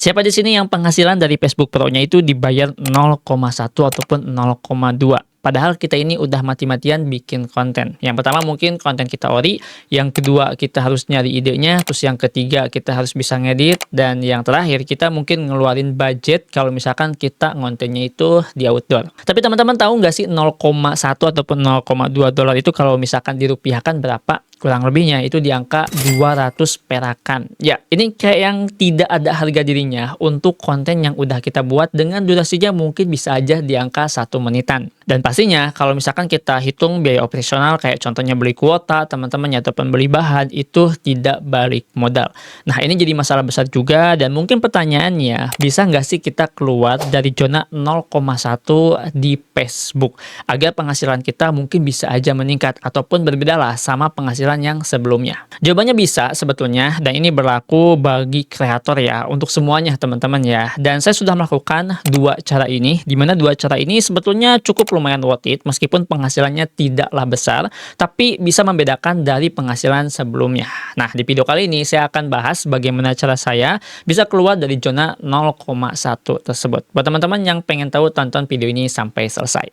Siapa di sini yang penghasilan dari Facebook Pro-nya itu dibayar 0,1 ataupun 0,2? Padahal kita ini udah mati-matian bikin konten. Yang pertama mungkin konten kita ori, yang kedua kita harus nyari idenya, terus yang ketiga kita harus bisa ngedit, dan yang terakhir kita mungkin ngeluarin budget kalau misalkan kita ngontennya itu di outdoor. Tapi teman-teman tahu nggak sih 0,1 ataupun 0,2 dolar itu kalau misalkan dirupiahkan berapa? Kurang lebihnya itu di angka 200 perakan. Ya, ini kayak yang tidak ada harga dirinya untuk konten yang udah kita buat dengan durasinya mungkin bisa aja di angka 1 menitan. Dan pastinya kalau misalkan kita hitung biaya operasional kayak contohnya beli kuota, teman-teman ataupun beli bahan itu tidak balik modal. Nah, ini jadi masalah besar juga dan mungkin pertanyaannya, bisa nggak sih kita keluar dari zona 0,1 di Facebook agar penghasilan kita mungkin bisa aja meningkat ataupun berbedalah sama penghasilan yang sebelumnya? Jawabannya bisa sebetulnya, dan ini berlaku bagi kreator ya, untuk semuanya teman-teman ya. Dan saya sudah melakukan dua cara ini, di mana dua cara ini sebetulnya cukup lumayan worth it meskipun penghasilannya tidaklah besar, tapi bisa membedakan dari penghasilan sebelumnya. Nah, di video kali ini saya akan bahas bagaimana cara saya bisa keluar dari zona 0,1 tersebut. Buat teman-teman yang pengen tahu, tonton video ini sampai selesai.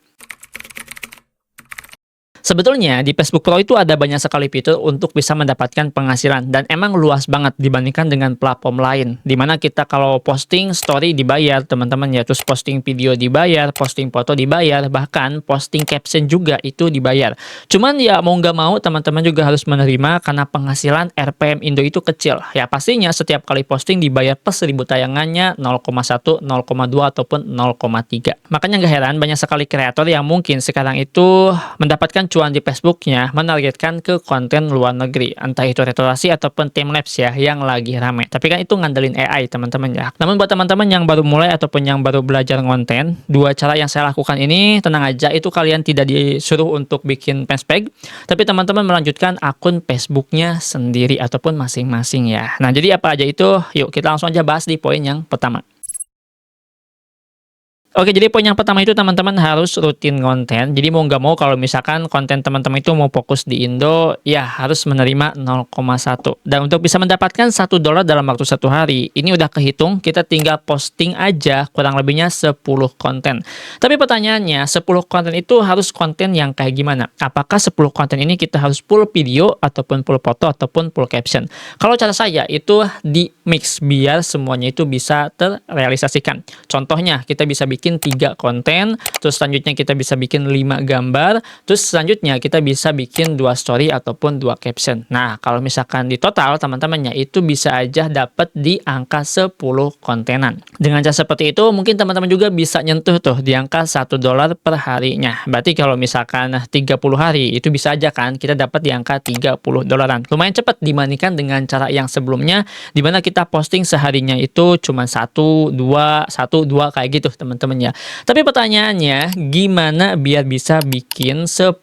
Sebetulnya di Facebook Pro itu ada banyak sekali fitur untuk bisa mendapatkan penghasilan dan emang luas banget dibandingkan dengan platform lain. Dimana kita kalau posting story dibayar teman-teman ya, terus posting video dibayar, posting foto dibayar, bahkan posting caption juga itu dibayar. Cuman ya mau nggak mau teman-teman juga harus menerima karena penghasilan RPM Indo itu kecil. Ya pastinya setiap kali posting dibayar per 1000 tayangannya 0,1, 0,2 ataupun 0,3. Makanya nggak heran banyak sekali kreator yang mungkin sekarang itu mendapatkan cuan di Facebooknya menargetkan ke konten luar negeri, entah itu restorasi ataupun timelapse ya yang lagi rame. Tapi kan itu ngandelin AI teman-teman ya. Namun buat teman-teman yang baru mulai ataupun yang baru belajar konten, dua cara yang saya lakukan ini tenang aja, itu kalian tidak disuruh untuk bikin fanspage, tapi teman-teman melanjutkan akun Facebooknya sendiri ataupun masing-masing ya. Nah, jadi apa aja itu? Yuk kita langsung aja bahas di poin yang pertama. Oke, jadi poin yang pertama itu teman-teman harus rutin konten. Jadi mau nggak mau kalau misalkan konten teman-teman itu mau fokus di Indo, ya harus menerima 0,1. Dan untuk bisa mendapatkan $1 dalam waktu 1 hari, ini udah kehitung, kita tinggal posting aja kurang lebihnya 10 konten. Tapi pertanyaannya, 10 konten itu harus konten yang kayak gimana? Apakah 10 konten ini kita harus full video, ataupun full foto, ataupun full caption? Kalau cara saya itu di mix, biar semuanya itu bisa terrealisasikan. Contohnya, kita bisa bikin 3 konten, terus selanjutnya kita bisa bikin 5 gambar, terus selanjutnya kita bisa bikin 2 story ataupun 2 caption. Nah, kalau misalkan di total teman-temannya itu bisa aja dapat di angka 10 kontenan. Dengan cara seperti itu mungkin teman-teman juga bisa nyentuh tuh di angka $1 per harinya. Berarti kalau misalkan 30 hari itu bisa aja kan kita dapat di angka $30. Lumayan cepat dibandingkan dengan cara yang sebelumnya di mana kita posting seharinya itu cuma 1, 2 kayak gitu teman-teman ya. Tapi pertanyaannya, gimana biar bisa bikin 10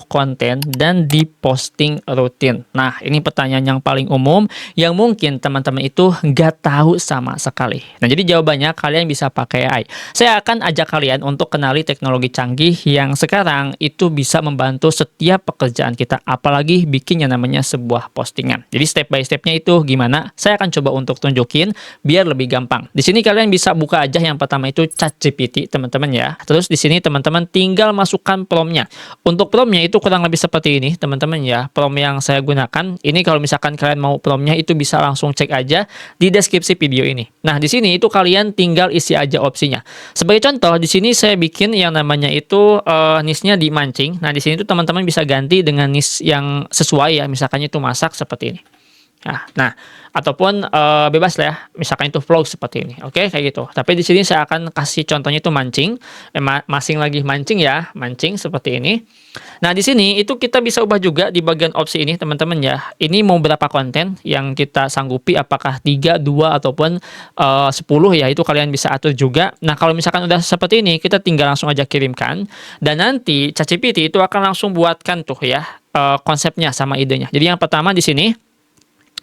konten dan diposting rutin? Nah, ini pertanyaan yang paling umum yang mungkin teman-teman itu nggak tahu sama sekali. Nah, jadi jawabannya kalian bisa pakai AI. Saya akan ajak kalian untuk kenali teknologi canggih yang sekarang itu bisa membantu setiap pekerjaan kita, apalagi bikin yang namanya sebuah postingan. Jadi step by stepnya itu gimana? Saya akan coba untuk tunjukin biar lebih gampang. Di sini kalian bisa buka aja yang pertama itu ChatGPT teman-teman ya. Terus di sini teman-teman tinggal masukkan prompt-nya. Untuk prompt-nya itu kurang lebih seperti ini teman-teman ya. Prompt yang saya gunakan ini kalau misalkan kalian mau prompt-nya itu bisa langsung cek aja di deskripsi video ini. Nah, di sini itu kalian tinggal isi aja opsinya. Sebagai contoh di sini saya bikin yang namanya itu niche-nya di mancing. Nah, di sini tuh teman-teman bisa ganti dengan niche yang sesuai ya. Misalkan itu masak seperti ini. Nah, ataupun bebas lah ya, misalkan itu vlog seperti ini, oke, kayak gitu. Tapi di sini saya akan kasih contohnya itu mancing, masing lagi mancing ya, mancing seperti ini. Nah, di sini itu kita bisa ubah juga di bagian opsi ini teman-teman ya. Ini mau berapa konten yang kita sanggupi, apakah 3, 2 ataupun 10 ya, itu kalian bisa atur juga. Nah, kalau misalkan udah seperti ini, kita tinggal langsung aja kirimkan dan nanti ChatGPT itu akan langsung buatkan tuh ya konsepnya sama idenya. Jadi yang pertama di sini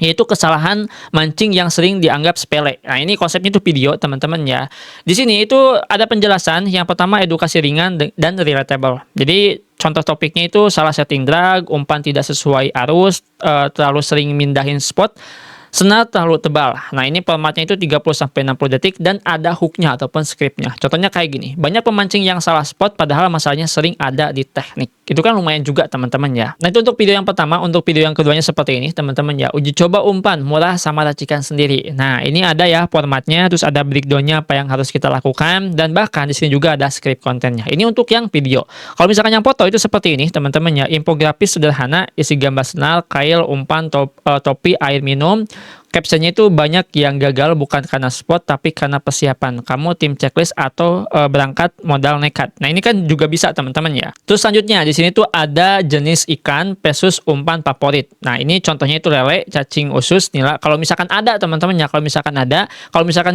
yaitu kesalahan mancing yang sering dianggap sepele. Nah, ini konsepnya itu video, teman-teman ya. Di sini itu ada penjelasan. Yang pertama edukasi ringan dan relatable. Jadi contoh topiknya itu salah setting drag, umpan tidak sesuai arus, terlalu sering mindahin spot, Senar terlalu tebal. Nah, ini formatnya itu 30-60 detik dan ada hooknya ataupun scriptnya. Contohnya kayak gini, banyak pemancing yang salah spot padahal masalahnya sering ada di teknik. Itu kan lumayan juga teman-teman ya. Nah, itu untuk video yang pertama. Untuk video yang keduanya seperti ini teman-teman ya. Uji coba umpan murah sama racikan sendiri. Nah, ini ada ya formatnya, terus ada breakdown-nya apa yang harus kita lakukan, dan bahkan di sini juga ada script kontennya. Ini untuk yang video. Kalau misalkan yang foto itu seperti ini teman-teman ya. Infografis sederhana, isi gambar senar, kail, umpan, topi, air minum. Captionnya itu banyak yang gagal bukan karena spot tapi karena persiapan. Kamu tim checklist atau berangkat modal nekat. Nah, ini kan juga bisa teman-teman ya. Terus selanjutnya di sini tuh ada jenis ikan versus umpan favorit. Nah, ini contohnya itu lele, cacing usus, nila. Kalau misalkan ada teman-teman ya, kalau misalkan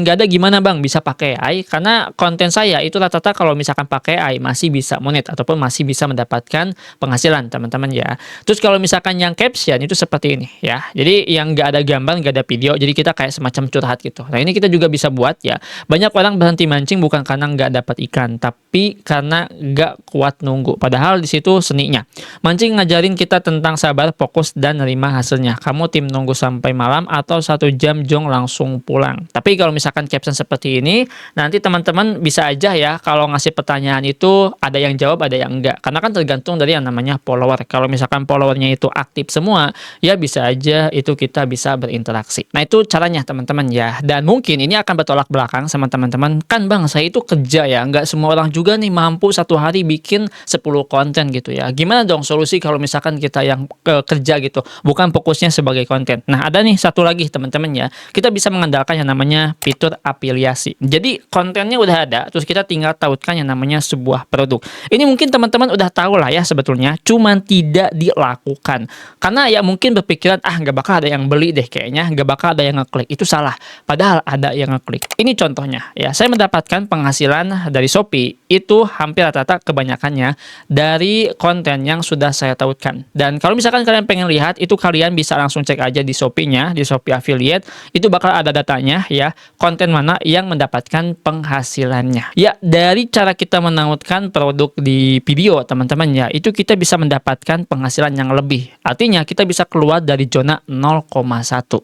nggak ada gimana Bang? Bisa pakai AI, karena konten saya itu rata-rata kalau misalkan pakai AI masih bisa monet ataupun masih bisa mendapatkan penghasilan teman-teman ya. Terus kalau misalkan yang caption itu seperti ini ya. Jadi yang nggak ada gambar, nggak ada video, jadi kita kayak semacam curhat gitu. Nah, ini kita juga bisa buat ya. Banyak orang berhenti mancing bukan karena nggak dapat ikan, tapi karena nggak kuat nunggu. Padahal di situ seninya. Mancing ngajarin kita tentang sabar, fokus, dan nerima hasilnya. Kamu tim nunggu sampai malam atau 1 jam jong langsung pulang. Tapi kalau misalkan caption seperti ini, nanti teman-teman bisa aja ya kalau ngasih pertanyaan itu ada yang jawab, ada yang enggak. Karena kan tergantung dari yang namanya follower. Kalau misalkan followernya itu aktif semua, ya bisa aja itu kita bisa berinteraksi. Nah, itu caranya teman-teman ya. Dan mungkin ini akan bertolak belakang sama teman-teman. Kan Bang, saya itu kerja ya. Nggak semua orang juga nih mampu satu hari bikin 10 konten gitu ya. Gimana dong solusi kalau misalkan kita yang kerja gitu, bukan fokusnya sebagai konten. Nah, ada nih satu lagi teman-teman ya. Kita bisa mengandalkan yang namanya fitur afiliasi. Jadi kontennya udah ada, terus kita tinggal tautkan yang namanya sebuah produk. Ini mungkin teman-teman udah tahu lah ya sebetulnya, cuman tidak dilakukan. Karena ya mungkin berpikiran, nggak bakal ada yang beli deh kayaknya, nggak bakal ada yang ngeklik. Itu salah. Padahal ada yang ngeklik. Ini contohnya ya. Saya mendapatkan penghasilan dari Shopee itu hampir rata-rata kebanyakannya dari konten yang sudah saya tautkan. Dan kalau misalkan kalian pengen lihat, itu kalian bisa langsung cek aja di Shopee-nya, di Shopee Affiliate. Itu bakal ada datanya ya, konten mana yang mendapatkan penghasilannya. Ya, dari cara kita menautkan produk di video teman-teman ya, itu kita bisa mendapatkan penghasilan yang lebih. Artinya kita bisa keluar dari zona 0,1.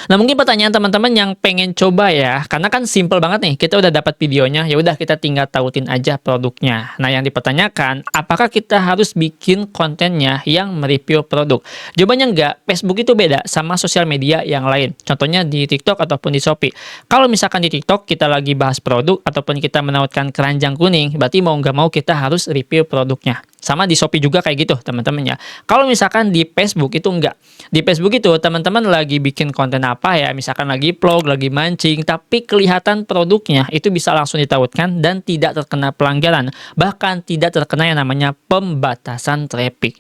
Nah, mungkin pertanyaan teman-teman yang pengen coba ya, karena kan simple banget nih, kita udah dapat videonya, ya udah kita tinggal tautin aja produknya. Nah, yang dipertanyakan, apakah kita harus bikin kontennya yang mereview produk? Jawabannya enggak. Facebook itu beda sama sosial media yang lain. Contohnya di TikTok ataupun di Shopee. Kalau misalkan di TikTok kita lagi bahas produk ataupun kita menautkan keranjang kuning, berarti mau nggak mau kita harus review produknya. Sama di Shopee juga kayak gitu teman-teman ya. Kalau misalkan di Facebook itu enggak. Di Facebook itu teman-teman lagi bikin konten apa ya, misalkan lagi vlog, lagi mancing, tapi kelihatan produknya itu bisa langsung ditautkan dan tidak terkena pelanggaran. Bahkan tidak terkena yang namanya pembatasan traffic.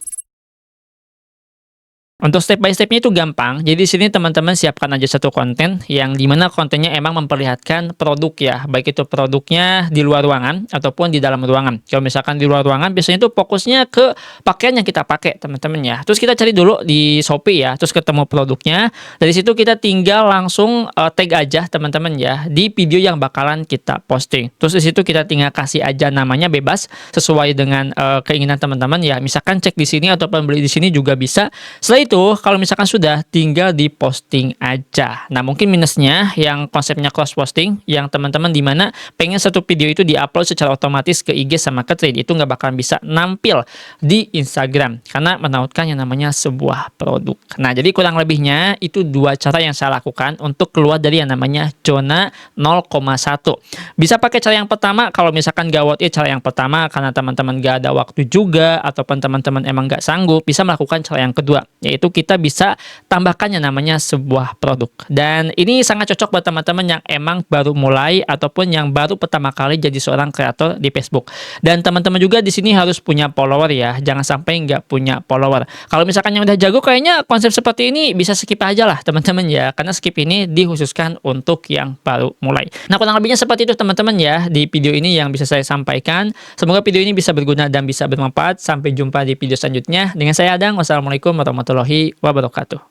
Untuk step by step-nya itu gampang. Jadi di sini teman-teman siapkan aja satu konten yang dimana kontennya emang memperlihatkan produk ya. Baik itu produknya di luar ruangan ataupun di dalam ruangan. Kalau misalkan di luar ruangan biasanya itu fokusnya ke pakaian yang kita pakai teman-teman ya. Terus kita cari dulu di Shopee ya. Terus ketemu produknya. Dari situ kita tinggal langsung tag aja teman-teman ya di video yang bakalan kita posting. Terus di situ kita tinggal kasih aja namanya bebas sesuai dengan keinginan teman-teman ya. Misalkan cek di sini ataupun beli di sini juga bisa. Setelah itu kalau misalkan sudah, tinggal di posting aja. Nah, mungkin minusnya yang konsepnya cross posting, yang teman-teman dimana pengen satu video itu diupload secara otomatis ke IG sama ke Thread, itu nggak bakalan bisa nampil di Instagram karena menautkan yang namanya sebuah produk. Nah, jadi kurang lebihnya itu dua cara yang saya lakukan untuk keluar dari yang namanya zona 0,1. Bisa pakai cara yang pertama kalau misalkan gak worth it cara yang pertama karena teman-teman gak ada waktu juga ataupun teman-teman emang gak sanggup, bisa melakukan cara yang kedua, yaitu kita bisa tambahkan yang namanya sebuah produk. Dan ini sangat cocok buat teman-teman yang emang baru mulai ataupun yang baru pertama kali jadi seorang kreator di Facebook. Dan teman-teman juga di sini harus punya follower ya, jangan sampai nggak punya follower. Kalau misalkan yang udah jago, kayaknya konsep seperti ini bisa skip aja lah teman-teman ya, karena skip ini dikhususkan untuk yang baru mulai. Nah, kurang lebihnya seperti itu teman-teman ya di video ini yang bisa saya sampaikan. Semoga video ini bisa berguna dan bisa bermanfaat. Sampai jumpa di video selanjutnya. Dengan saya Adang, wassalamualaikum warahmatullahi wabarakatuh.